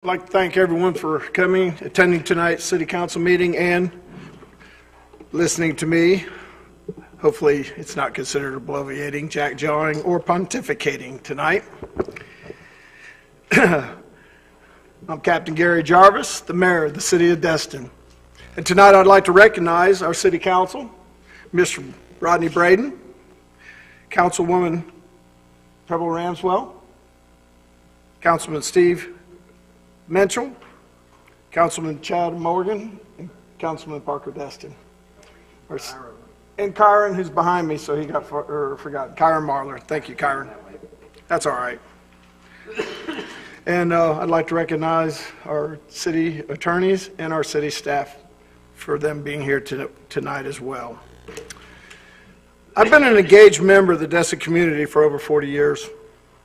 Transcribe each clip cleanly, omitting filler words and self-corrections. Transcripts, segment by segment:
I'd like to thank everyone for coming, attending tonight's City Council meeting, and listening to me. Hopefully, it's not considered bloviating, jack-jawing, or pontificating tonight. I'm Captain Gary Jarvis, the mayor of the city of Destin. And tonight I'd like to recognize our city council, Mr. Rodney Braden, Councilwoman Pebble Ramswell, Councilman Steve Menchel, Councilman Chad Morgan, and Councilman Parker Destin. And Kyron, who's behind me, so he got forgotten. Kyron Marler. Thank you, Kyron. That's all right. And I'd like to recognize our city attorneys and our city staff for them being here tonight as well. I've been an engaged member of the Destin community for over 40 years.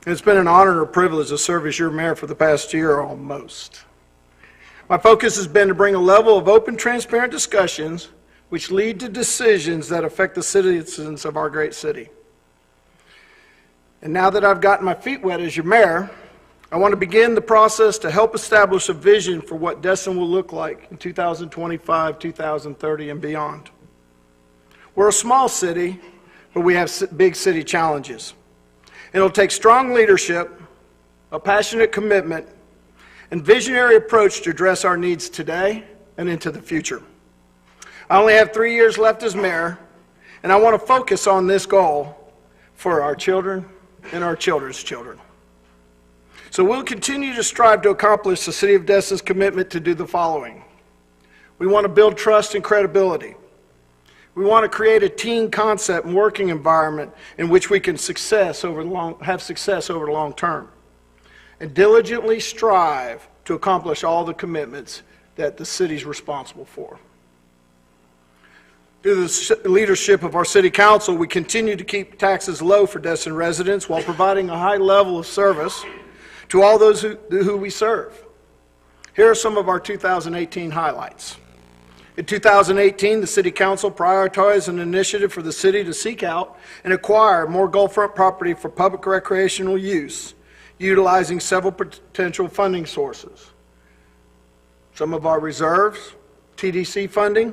It's been an honor and a privilege to serve as your mayor for the past year almost. My focus has been to bring a level of open, transparent discussions which lead to decisions that affect the citizens of our great city. And now that I've gotten my feet wet as your mayor, I want to begin the process to help establish a vision for what Destin will look like in 2025, 2030, and beyond. We're a small city, but we have big city challenges. It'll take strong leadership, a passionate commitment, and visionary approach to address our needs today and into the future. I only have 3 years left as mayor, and I want to focus on this goal for our children and our children's children. So we'll continue to strive to accomplish the City of Destin's commitment to do the following. We want to build trust and credibility. We want to create a team concept and working environment in which we can have success over the long term, and diligently strive to accomplish all the commitments that the city is responsible for. Through the leadership of our city council, we continue to keep taxes low for Destin residents while providing a high level of service to all those who we serve. Here are some of our 2018 highlights. In 2018, the City Council prioritized an initiative for the city to seek out and acquire more Gulfront property for public recreational use, utilizing several potential funding sources. Some of our reserves, TDC funding,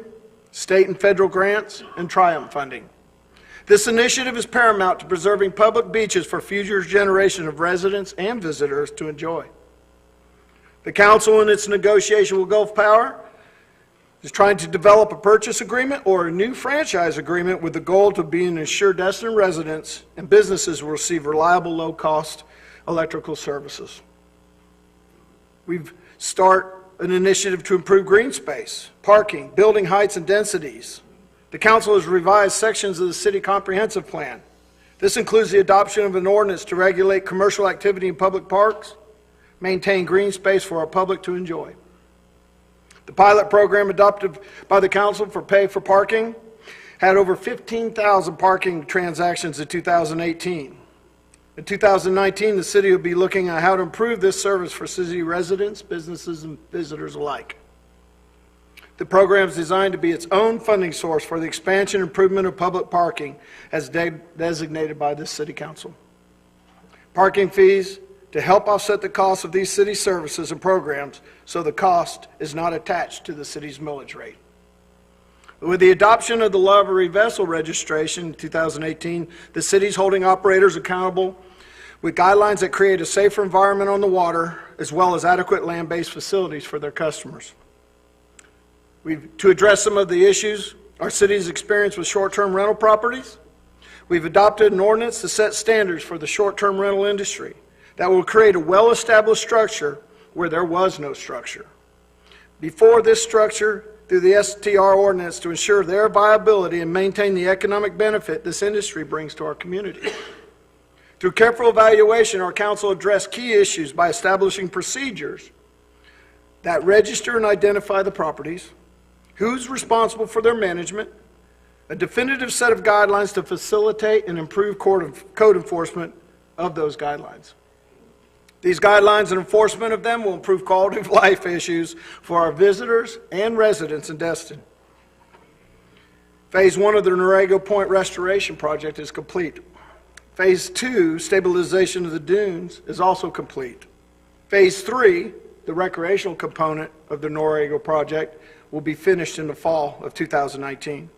state and federal grants, and Triumph funding. This initiative is paramount to preserving public beaches for future generations of residents and visitors to enjoy. The Council, in its negotiation with Gulf Power, is trying to develop a purchase agreement or a new franchise agreement with the goal to be ensure Destin residents and businesses will receive reliable, low-cost electrical services. We've started an initiative to improve green space, parking, building heights and densities. The Council has revised sections of the City Comprehensive Plan. This includes the adoption of an ordinance to regulate commercial activity in public parks, maintain green space for our public to enjoy. The pilot program adopted by the Council for pay for parking had over 15,000 parking transactions in 2018. In 2019, the city will be looking at how to improve this service for city residents, businesses, and visitors alike. The program is designed to be its own funding source for the expansion and improvement of public parking as designated by this City Council. Parking fees to help offset the cost of these city services and programs so the cost is not attached to the city's millage rate. With the adoption of the livery vessel registration in 2018, the city is holding operators accountable with guidelines that create a safer environment on the water as well as adequate land-based facilities for their customers. To address some of the issues our city's experience with short-term rental properties, we've adopted an ordinance to set standards for the short-term rental industry that will create a well-established structure where there was no structure. Before this structure, through the STR ordinance to ensure their viability and maintain the economic benefit this industry brings to our community. Through careful evaluation, our council addressed key issues by establishing procedures that register and identify the properties, who's responsible for their management, a definitive set of guidelines to facilitate and improve code enforcement of those guidelines. These guidelines and enforcement of them will improve quality of life issues for our visitors and residents in Destin. Phase 1 of the Norrego Point Restoration Project is complete. Phase 2, stabilization of the dunes, is also complete. Phase 3, the recreational component of the Noriega project will be finished in the fall of 2019.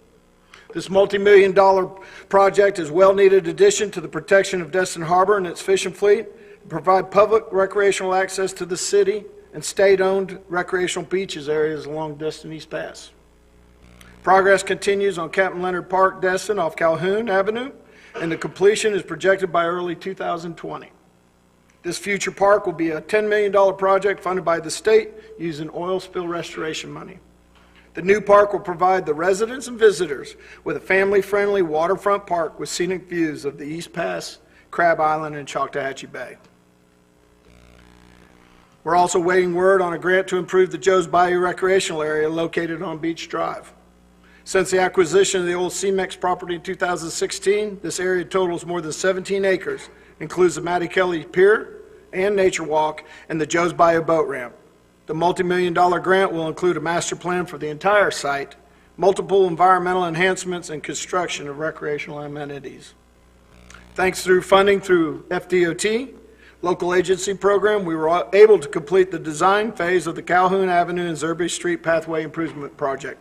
This multi-million-dollar project is a well-needed addition to the protection of Destin Harbor and its fishing fleet, and provide public recreational access to the city and state-owned recreational beaches areas along Destin East Pass. Progress continues on Captain Leonard Park, Destin, off Calhoun Avenue, and the completion is projected by early 2020. This future park will be a $10 million project funded by the state using oil spill restoration money. The new park will provide the residents and visitors with a family-friendly waterfront park with scenic views of the East Pass, Crab Island, and Choctawhatchee Bay. We're also waiting word on a grant to improve the Joe's Bayou recreational area located on Beach Drive. Since the acquisition of the old CMEX property in 2016, this area totals more than 17 acres, includes the Matty Kelly Pier and Nature Walk and the Joe's Bayou boat ramp. The multi-million-dollar grant will include a master plan for the entire site, multiple environmental enhancements, and construction of recreational amenities. Thanks through funding through FDOT, local agency program, we were able to complete the design phase of the Calhoun Avenue and Zerby Street Pathway Improvement Project.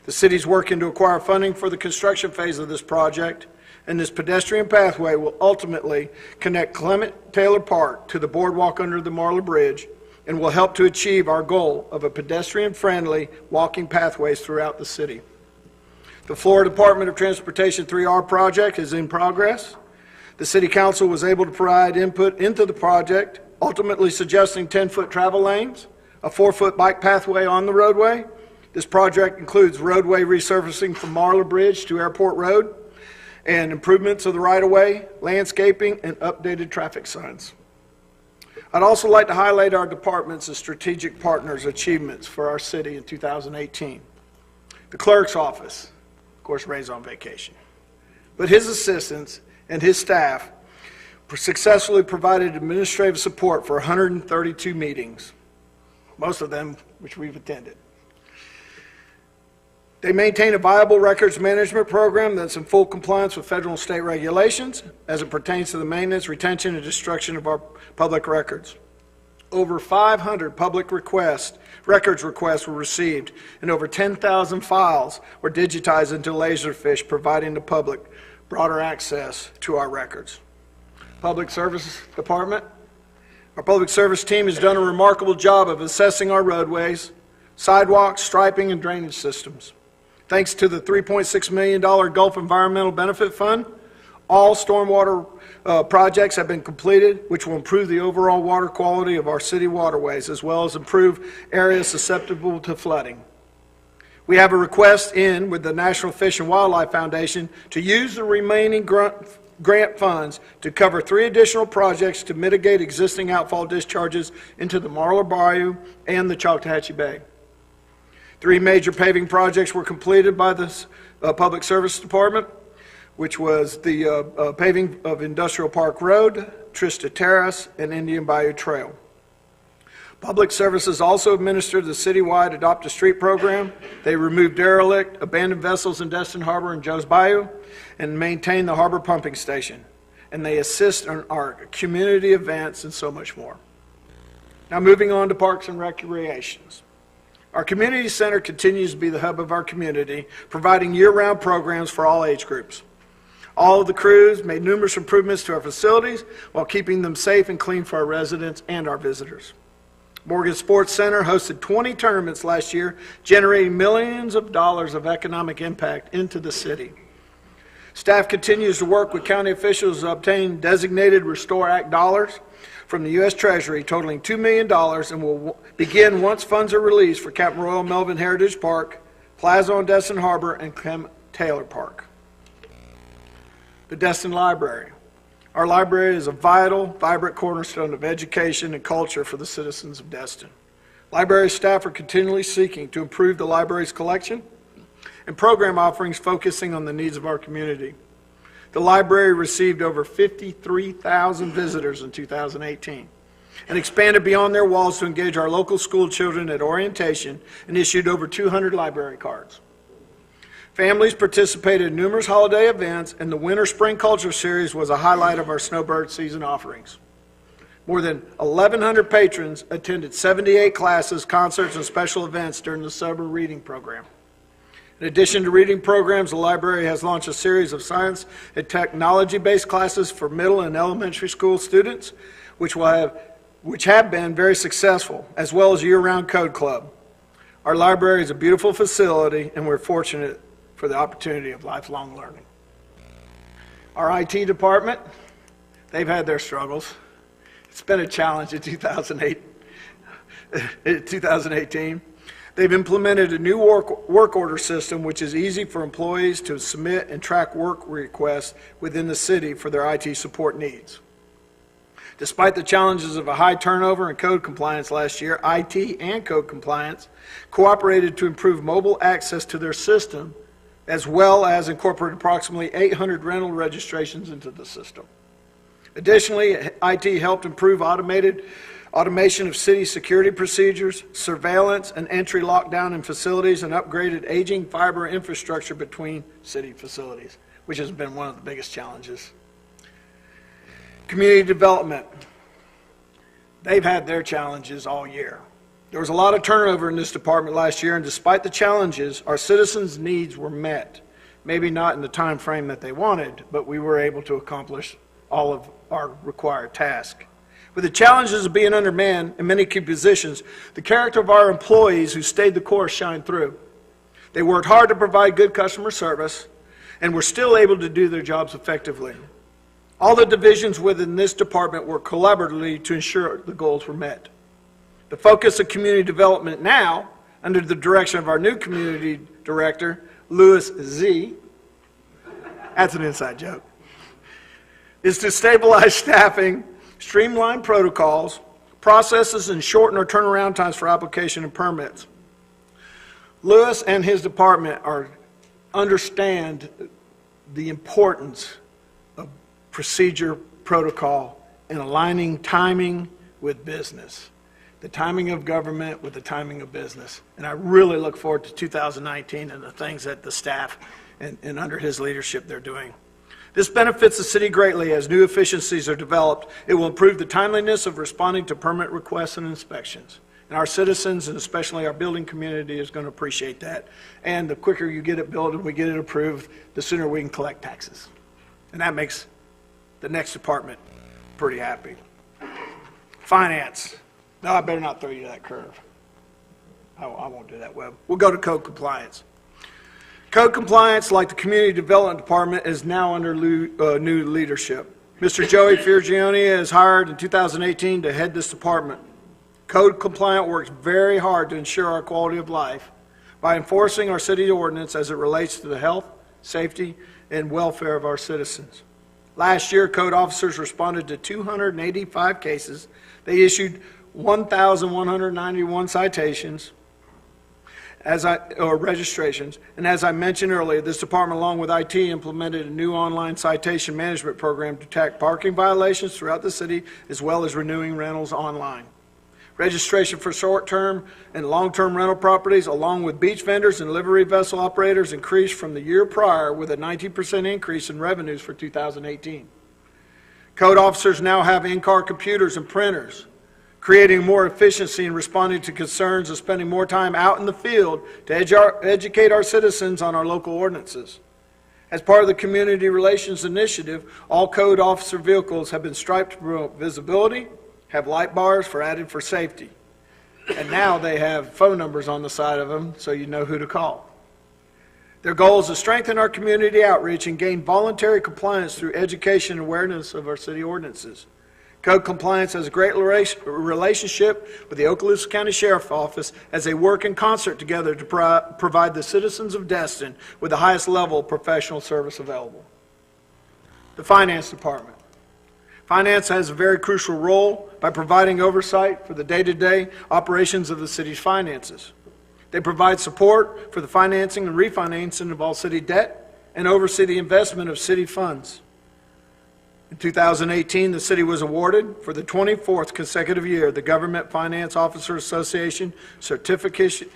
The city's working to acquire funding for the construction phase of this project, and this pedestrian pathway will ultimately connect Clement Taylor Park to the boardwalk under the Marla Bridge, and will help to achieve our goal of a pedestrian-friendly walking pathways throughout the city. The Florida Department of Transportation 3R project is in progress. The City Council was able to provide input into the project, ultimately suggesting 10-foot travel lanes, a 4-foot bike pathway on the roadway. This project includes roadway resurfacing from Marla Bridge to Airport Road, and improvements of the right-of-way, landscaping, and updated traffic signs. I'd also like to highlight our departments as strategic partners' achievements for our city in 2018. The Clerk's Office, of course, Ray's on vacation, but his assistants and his staff successfully provided administrative support for 132 meetings, most of them which we've attended. They maintain a viable records management program that's in full compliance with federal and state regulations as it pertains to the maintenance, retention, and destruction of our public records. Over 500 public records requests were received, and over 10,000 files were digitized into Laserfish, providing the public broader access to our records. Public Services Department. Our public service team has done a remarkable job of assessing our roadways, sidewalks, striping, and drainage systems. Thanks to the $3.6 million Gulf Environmental Benefit Fund, all stormwater projects have been completed, which will improve the overall water quality of our city waterways, as well as improve areas susceptible to flooding. We have a request in with the National Fish and Wildlife Foundation to use the remaining grant funds to cover 3 additional projects to mitigate existing outfall discharges into the Marla Bayou and the Choctawhatchee Bay. 3 major paving projects were completed by the Public Service Department, which was the paving of Industrial Park Road, Trista Terrace, and Indian Bayou Trail. Public Services also administered the citywide Adopt a Street program. They removed derelict, abandoned vessels in Destin Harbor and Joe's Bayou, and maintain the harbor pumping station. And they assist in our community events and so much more. Now moving on to Parks and Recreations. Our community center continues to be the hub of our community, providing year-round programs for all age groups. All of the crews made numerous improvements to our facilities while keeping them safe and clean for our residents and our visitors. Morgan Sports Center hosted 20 tournaments last year, generating millions of dollars of economic impact into the city. Staff continues to work with county officials to obtain designated Restore Act dollars from the U.S. Treasury totaling $2 million and will begin once funds are released for Captain Royal Melvin Heritage Park, Plaza on Destin Harbor, and Clement Taylor Park. The Destin Library. Our library is a vital, vibrant cornerstone of education and culture for the citizens of Destin. Library staff are continually seeking to improve the library's collection and program offerings focusing on the needs of our community. The library received over 53,000 visitors in 2018 and expanded beyond their walls to engage our local school children at orientation and issued over 200 library cards. Families participated in numerous holiday events, and the Winter Spring Culture Series was a highlight of our Snowbird season offerings. More than 1,100 patrons attended 78 classes, concerts, and special events during the summer reading program. In addition to reading programs, the library has launched a series of science and technology-based classes for middle and elementary school students, which have been very successful, as well as a year-round code club. Our library is a beautiful facility, and we're fortunate for the opportunity of lifelong learning. Our IT department, they've had their struggles. It's been a challenge in 2018. They've implemented a new work order system, which is easy for employees to submit and track work requests within the city for their IT support needs. Despite the challenges of a high turnover and code compliance last year, IT and code compliance cooperated to improve mobile access to their system, as well as incorporate approximately 800 rental registrations into the system. Additionally, IT helped improve automation of city security procedures, surveillance, and entry lockdown in facilities, and upgraded aging fiber infrastructure between city facilities, which has been one of the biggest challenges. Community development. They've had their challenges all year. There was a lot of turnover in this department last year, and despite the challenges, our citizens' needs were met. Maybe not in the time frame that they wanted, but we were able to accomplish all of our required tasks. With the challenges of being undermanned in many key positions, the character of our employees who stayed the course shined through. They worked hard to provide good customer service and were still able to do their jobs effectively. All the divisions within this department work collaboratively to ensure the goals were met. The focus of community development now, under the direction of our new community director, Louis Z., that's an inside joke, is to stabilize staffing, streamline protocols, processes, and shorten our turnaround times for application and permits. Louis and his department understand the importance of procedure, protocol, and aligning timing with business. The timing of government with the timing of business. And I really look forward to 2019 and the things that the staff and under his leadership they're doing. This benefits the city greatly as new efficiencies are developed. It will improve the timeliness of responding to permit requests and inspections. And our citizens, and especially our building community, is going to appreciate that. And the quicker you get it built and we get it approved, the sooner we can collect taxes. And that makes the next department pretty happy. Finance. No, I better not throw you that curve. I won't do that, Webb. We'll go to code compliance. Code compliance, like the Community Development Department, is now under new leadership. Mr. Joey Fiergione is hired in 2018 to head this department. Code compliant works very hard to ensure our quality of life by enforcing our city ordinance as it relates to the health, safety, and welfare of our citizens. Last year, code officers responded to 285 cases. They issued 1,191 citations, or registrations. And as I mentioned earlier, this department, along with IT, implemented a new online citation management program to track parking violations throughout the city, as well as renewing rentals online. Registration for short-term and long-term rental properties, along with beach vendors and livery vessel operators, increased from the year prior, with a 19% increase in revenues for 2018. Code officers now have in-car computers and printers, creating more efficiency in responding to concerns and spending more time out in the field to educate our citizens on our local ordinances. As part of the Community Relations Initiative, all code officer vehicles have been striped to promote visibility, have light bars for safety. And now they have phone numbers on the side of them so you know who to call. Their goal is to strengthen our community outreach and gain voluntary compliance through education and awareness of our city ordinances. Code compliance has a great relationship with the Okaloosa County Sheriff's Office as they work in concert together to provide the citizens of Destin with the highest level of professional service available. The Finance Department. Finance has a very crucial role by providing oversight for the day-to-day operations of the city's finances. They provide support for the financing and refinancing of all city debt and oversee the investment of city funds. In 2018, the city was awarded for the 24th consecutive year the Government Finance Officer Association Certification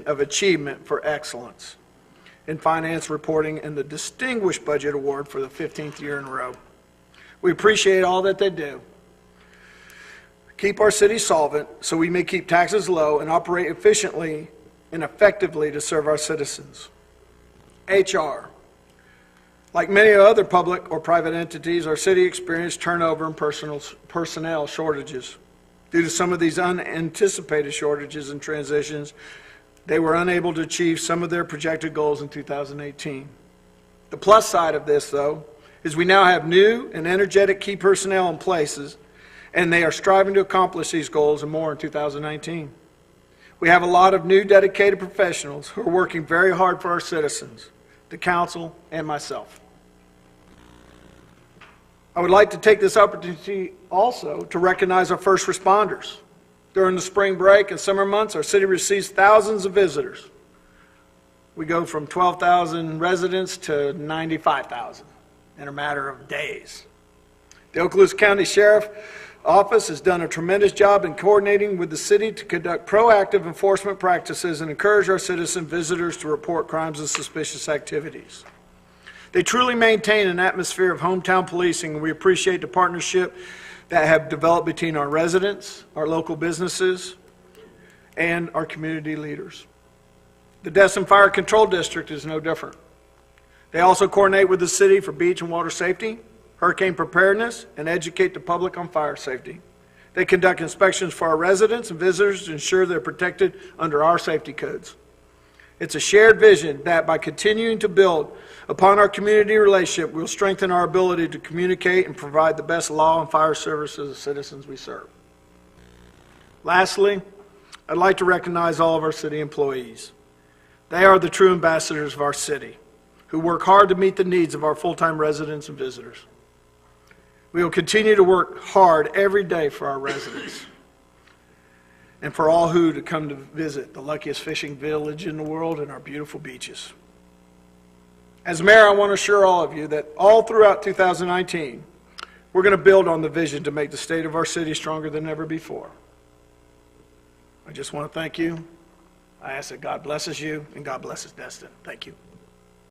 of Achievement for Excellence in Finance Reporting and the Distinguished Budget Award for the 15th year in a row. We appreciate all that they do. Keep our city solvent so we may keep taxes low and operate efficiently and effectively to serve our citizens. HR. Like many other public or private entities, our city experienced turnover and personnel shortages. Due to some of these unanticipated shortages and transitions, they were unable to achieve some of their projected goals in 2018. The plus side of this, though, is we now have new and energetic key personnel in places, and they are striving to accomplish these goals and more in 2019. We have a lot of new dedicated professionals who are working very hard for our citizens, the council, and myself. I would like to take this opportunity also to recognize our first responders. During the spring break and summer months, our city receives thousands of visitors. We go from 12,000 residents to 95,000 in a matter of days. The Okaloosa County Sheriff Office has done a tremendous job in coordinating with the city to conduct proactive enforcement practices and encourage our citizen visitors to report crimes and suspicious activities. They truly maintain an atmosphere of hometown policing, and we appreciate the partnership that have developed between our residents, our local businesses, and our community leaders. The Destin Fire Control District is no different. They also coordinate with the city for beach and water safety, hurricane preparedness, and educate the public on fire safety. They conduct inspections for our residents and visitors to ensure they're protected under our safety codes. It's a shared vision that by continuing to build upon our community relationship, we'll strengthen our ability to communicate and provide the best law and fire service to the citizens we serve. Lastly, I'd like to recognize all of our city employees. They are the true ambassadors of our city, who work hard to meet the needs of our full-time residents and visitors. We will continue to work hard every day for our residents and for all who to come to visit the luckiest fishing village in the world and our beautiful beaches. As mayor, I want to assure all of you that all throughout 2019, we're going to build on the vision to make the state of our city stronger than ever before. I just want to thank you. I ask that God blesses you and God blesses Destin. Thank you.